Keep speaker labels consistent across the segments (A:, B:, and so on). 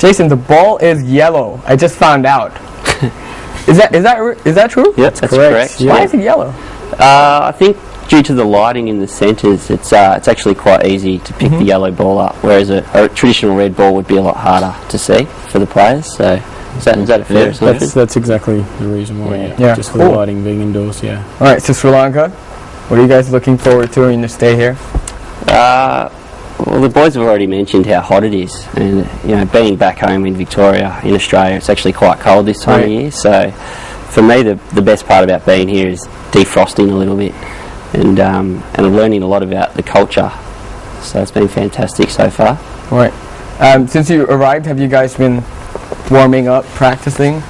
A: Jason, the ball is yellow. I just found out. Is that true?
B: Yep, that's correct.
A: Why is it yellow?
B: I think due to the lighting in the centres, it's actually quite easy to pick the yellow ball up, whereas a traditional red ball would be a lot harder to see for the players. So is that a fair assumption?
C: That's exactly the reason why. Yeah. Just for the lighting being indoors. Yeah.
A: All right, so Sri Lanka, what are you guys looking forward to in your stay here?
B: Well, the boys have already mentioned how hot it is, and being back home in Victoria, in Australia, it's actually quite cold this time of year. So, for me, the best part about being here is defrosting a little bit, and learning a lot about the culture. So it's been fantastic so far.
A: All right. Since you arrived, have you guys been warming up, practicing?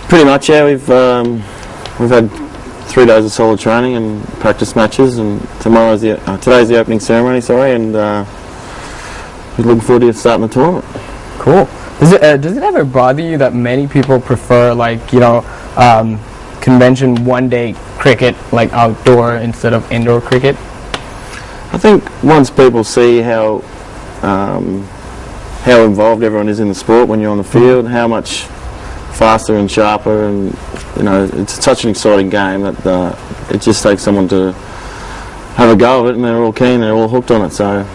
D: Pretty much, yeah. We've had 3 days of solid training and practice matches, and today's the opening ceremony. And we're looking forward to starting the tournament.
A: Cool. Does it ever bother you that many people prefer convention one-day cricket, like outdoor instead of indoor cricket?
D: I think once people see how involved everyone is in the sport when you're on the field, how much faster and sharper, and it's such an exciting game that it just takes someone to have a go of it, and they're all keen, they're all hooked on it. So.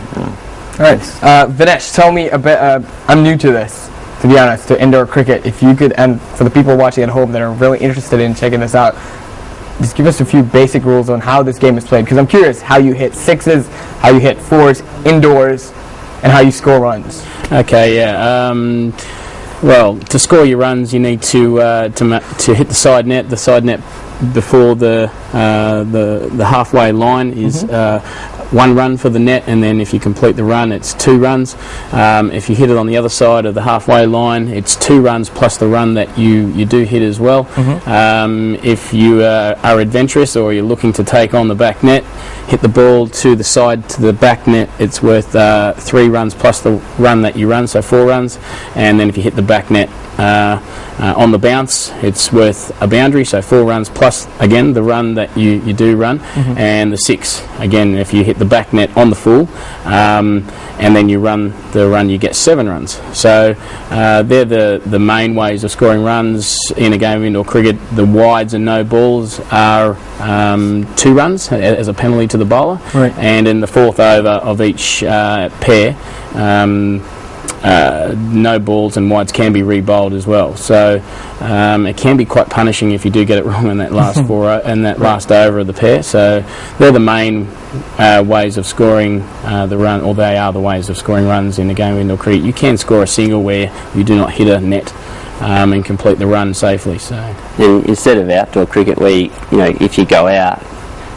A: All right, Vinesh, tell me a bit. I'm new to this, to be honest, to indoor cricket. If you could, and for the people watching at home that are really interested in checking this out, just give us a few basic rules on how this game is played, because I'm curious how you hit sixes, how you hit fours indoors, and how you score runs.
C: Okay, yeah. Well, to score your runs, you need to hit the side net. The side net before the halfway line is 1 run for the net, and then if you complete the run, it's 2 runs. If you hit it on the other side of the halfway line, it's 2 runs plus the run that you do hit as well. If you are adventurous or you're looking to take on the back net, hit the ball to the side to the back net, it's worth 3 runs plus the run that you run, so 4 runs. And then if you hit the back net on the bounce, it's worth a boundary, so 4 runs plus again the run that you do run, and the 6 again if you hit the back net on the full, and then you run the run, you get 7 runs. So they're the main ways of scoring runs in a game of indoor cricket. The wides and no balls are 2 runs as a penalty to the bowler, and in the 4th over of each pair, no balls and wides can be re-bowled as well. So it can be quite punishing if you do get it wrong in that last last over of the pair. So they're the main ways of scoring the run, or they are the ways of scoring runs in a game of indoor cricket. You can score a single where you do not hit a net and complete the run safely. So,
B: and instead of outdoor cricket, where if you go out,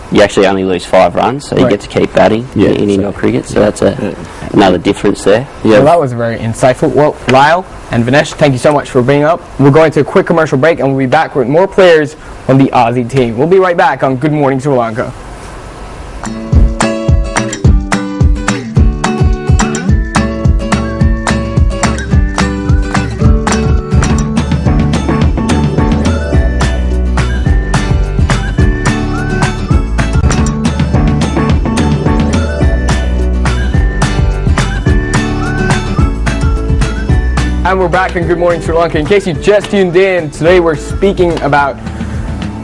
B: you actually only lose 5 runs, so you get to keep batting in indoor cricket. So that's another difference there.
A: Yeah, well, that was very insightful. Well, Lyle and Vinesh, thank you so much for being up. We're going to a quick commercial break, and we'll be back with more players on the Aussie team. We'll be right back on Good Morning Sri Lanka. And we're back in Good Morning Sri Lanka. In case you just tuned in, today we're speaking about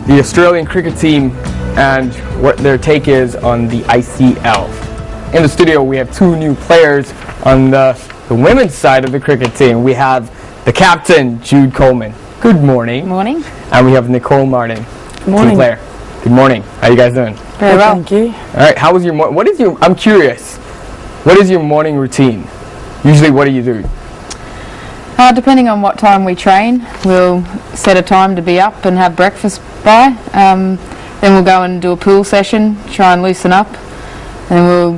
A: the Australian cricket team and what their take is on the ICL. In the studio we have 2 new players on the women's side of the cricket team. We have the captain, Jude Coleman. Good morning.
E: Morning.
A: And we have Nicole Martin,
E: Good morning.
A: team player. Good morning. How you guys doing?
E: Very well.
F: Thank you.
A: All right. How was your I'm curious. What is your morning routine? Usually, what do you do?
E: Depending on what time we train, we'll set a time to be up and have breakfast by. Then we'll go and do a pool session, try and loosen up. And then we'll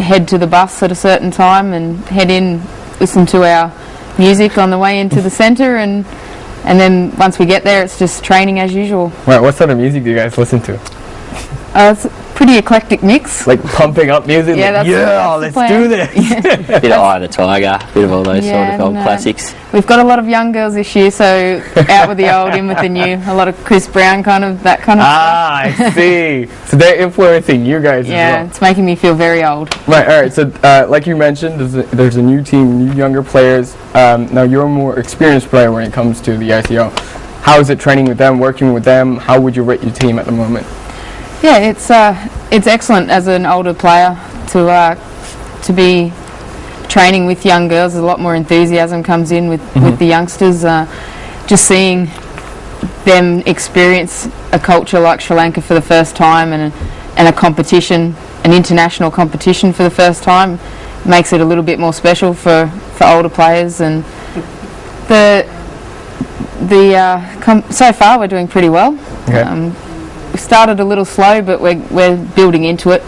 E: head to the bus at a certain time and head in, listen to our music on the way into the centre, and then once we get there, it's just training as usual.
A: Right. What sort of music do you guys listen to?
E: pretty eclectic mix.
A: Like pumping up music?
E: Yeah,
A: like,
E: that's the
A: let's do this.
B: Bit of Eye of the Tiger, bit of all those sort of old
E: no.
B: classics.
E: We've got a lot of young girls this year, so out with the old, in with the new. A lot of Chris Brown that kind of stuff.
A: I see. So they're influencing you guys as
E: Yeah,
A: well.
E: it's making me feel very old.
A: Right, alright, so like you mentioned, there's a new team, new younger players. Now you're a more experienced player when it comes to the ICL. How is it training with them, working with them? How would you rate your team at the moment?
E: Yeah, it's excellent as an older player to be training with young girls. A lot more enthusiasm comes in with the youngsters. Just seeing them experience a culture like Sri Lanka for the first time and a competition, an international competition for the first time, makes it a little bit more special for older players. And so far we're doing pretty well.
A: Okay.
E: We started a little slow, but we're building into it,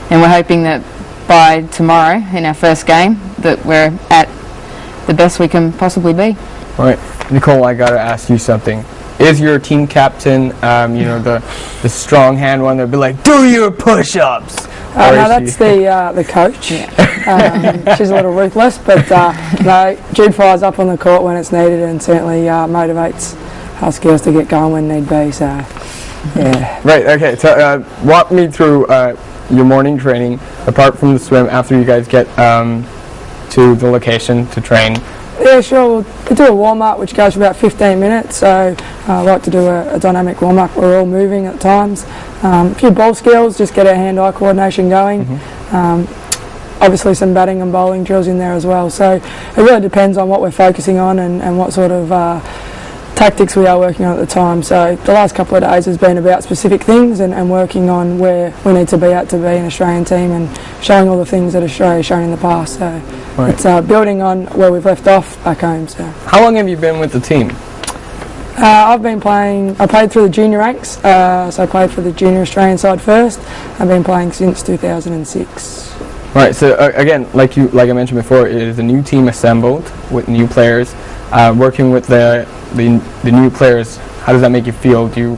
E: and we're hoping that by tomorrow in our first game that we're at the best we can possibly be.
A: Alright, Nicole, I gotta ask you something. Is your team captain, the strong hand one that'd be like, do your push-ups?
F: No, that's the coach. Yeah. She's a little ruthless, but no, Jude fires up on the court when it's needed and certainly motivates us girls to get going when need be. So, yeah.
A: Right. Okay. So walk me through your morning training, apart from the swim. After you guys get to the location to train.
F: Yeah, sure. We do a warm-up which goes for about 15 minutes, so I like to do a dynamic warm-up. We're all moving at times. A few ball skills, just get our hand-eye coordination going. Obviously some batting and bowling drills in there as well. So it really depends on what we're focusing on and what sort of tactics we are working on at the time. So the last couple of days has been about specific things and working on where we need to be at to be an Australian team and showing all the things that Australia's shown in the past. So
A: right.
F: It's building on where we've left off back home. So
A: how long have you been with the team?
F: I played through the junior ranks, so I played for the junior Australian side first. I've been playing since 2006.
A: Right. So again, like I mentioned before, it is a new team assembled with new players. Working with the new players, how does that make you feel? Do you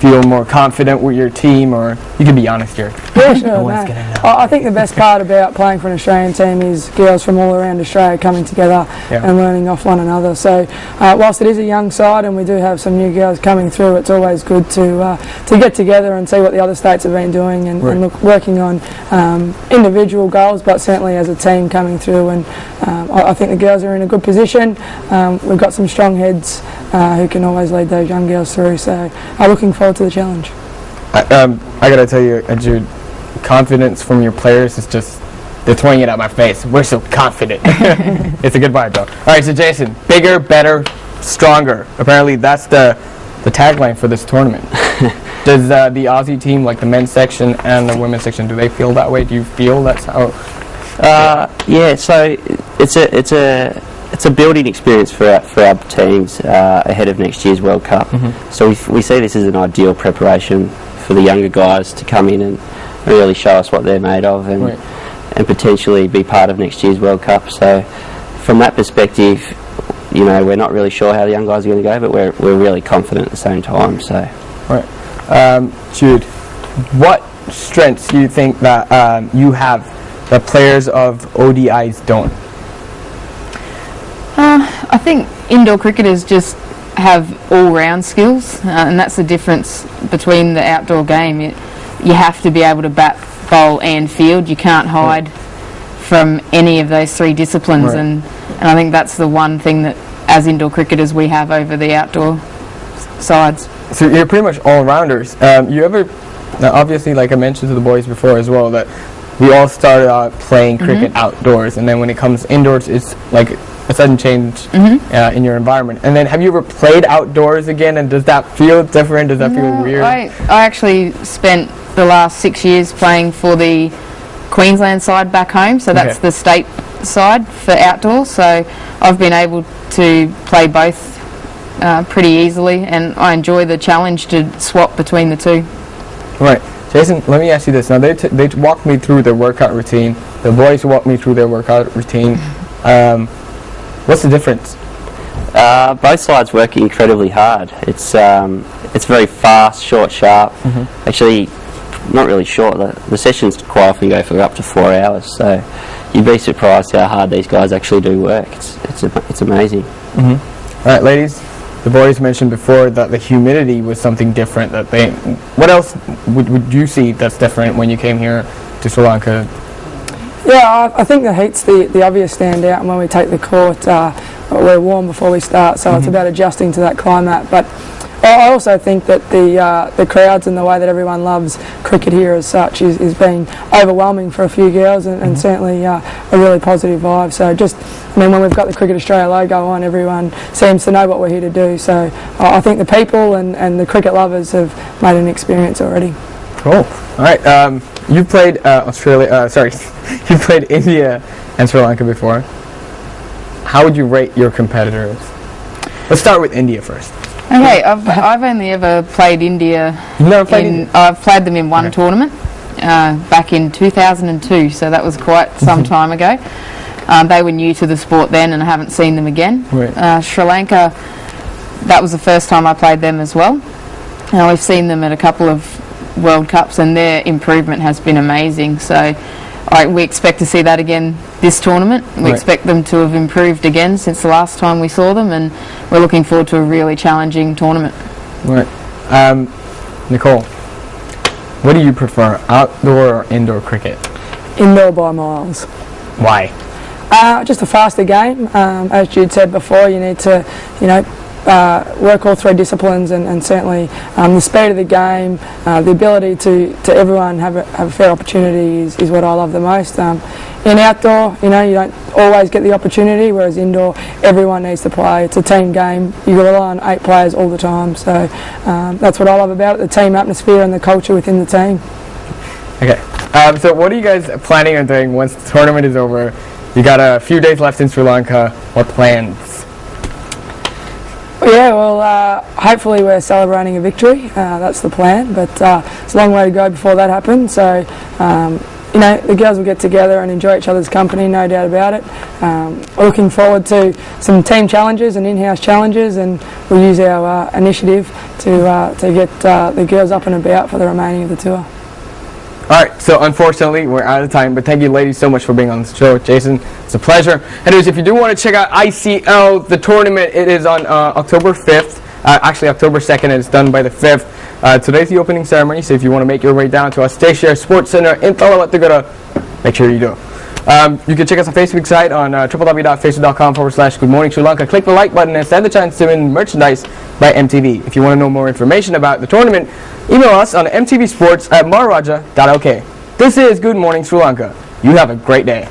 A: feel more confident with your team, or you can be honest here?
F: Yeah, sure.
A: No one's gonna know.
F: I think the best part about playing for an Australian team is girls from all around Australia coming together and learning off one another. So whilst it is a young side and we do have some new girls coming through, it's always good to get together and see what the other states have been doing and working on individual goals, but certainly as a team coming through. And I think the girls are in a good position. We've got some strong heads who can always lead those young girls through. So I'm looking forward to the challenge.
A: I gotta tell you, Jude, confidence from your players is just, they're throwing it at my face. We're so confident. It's a good vibe though. Alright, so Jason, bigger, better, stronger. Apparently that's the tagline for this tournament. Does the Aussie team, like the men's section and the women's section, do they feel that way? Do you feel that's how?
B: Yeah, so it's a building experience for our teams ahead of next year's World Cup. So we see this as an ideal preparation for the younger guys to come in and really show us what they're made of and potentially be part of next year's World Cup. So from that perspective, you know, we're not really sure how the young guys are going to go, but we're really confident at the same time. So,
A: Jude, what strengths do you think that you have that players of ODIs don't?
E: I think indoor cricketers just have all-round skills, and that's the difference between the outdoor game. You have to be able to bat, bowl and field. You can't hide from any of those three disciplines, and I think that's the one thing that as indoor cricketers we have over the outdoor sides.
A: So you're pretty much all-rounders. You ever, obviously, like I mentioned to the boys before as well, that we all started out playing cricket outdoors, and then when it comes indoors, it's like a sudden change in your environment. And then have you ever played outdoors again, and does that feel different? Does that feel weird?
E: I actually spent the last 6 years playing for the Queensland side back home, so that's the state side for outdoors, so I've been able to play both pretty easily, and I enjoy the challenge to swap between the two.
A: Right. Jason, let me ask you this. Now, they walked me through their workout routine. The boys walked me through their workout routine. What's the difference?
B: Both sides work incredibly hard. It's very fast, short, sharp. Actually, not really short. The sessions quite often go for up to 4 hours, so you'd be surprised how hard these guys actually do work. It's amazing.
A: All right, ladies. The boys mentioned before that the humidity was something different. What else would you see that's different when you came here to Sri Lanka?
F: Yeah, I think the heat's the obvious standout, and when we take the court, we're warm before we start, so it's about adjusting to that climate. But I also think that the crowds and the way that everyone loves cricket here as such is being overwhelming for a few girls, and certainly a really positive vibe. So when we've got the Cricket Australia logo on, everyone seems to know what we're here to do. So I think the people and the cricket lovers have made an experience already.
A: Cool. All right. You played you played India and Sri Lanka before. How would you rate your competitors? Let's start with India first.
E: Okay, I've only ever played India.
A: You've never played India?
E: I've played them in one tournament back in 2002, so that was quite some time ago. They were new to the sport then, and I haven't seen them again.
A: Right.
E: Sri Lanka, that was the first time I played them as well. We've seen them at a couple of World Cups, and their improvement has been amazing. So we expect to see that again this tournament. We expect them to have improved again since the last time we saw them, and we're looking forward to a really challenging tournament.
A: Right. Nicole, what do you prefer, outdoor or indoor cricket?
F: Indoor by miles.
A: Why?
F: Just a faster game. As Jude said before, you need to, work all three disciplines, and certainly the speed of the game, the ability to everyone have a fair opportunity is what I love the most. In outdoor, you don't always get the opportunity, whereas indoor, everyone needs to play. It's a team game. You rely on 8 players all the time, so that's what I love about it, the team atmosphere and the culture within the team.
A: Okay. So what are you guys planning on doing once the tournament is over? You got a few days left in Sri Lanka. What plans?
F: Yeah, well, hopefully we're celebrating a victory. That's the plan, but it's a long way to go before that happens. So, the girls will get together and enjoy each other's company, no doubt about it. We're looking forward to some team challenges and in-house challenges, and we'll use our initiative to get the girls up and about for the remaining of the tour.
A: Alright, so unfortunately we're out of time, but thank you ladies so much for being on the show. Jason, it's a pleasure. Anyways, if you do want to check out ICL, the tournament, it is on October 5th. Actually October 2nd, and it's done by the 5th. Today's the opening ceremony, so if you want to make your way down to our Stacia Sports Center in Thalawatthagura, make sure you do. You can check us on Facebook site on www.facebook.com/Good Morning Sri Lanka. Click the like button and stand the chance to win merchandise by MTV. If you want to know more information about the tournament, email us on mtvsports@maharaja.lk. This is Good Morning Sri Lanka. You have a great day.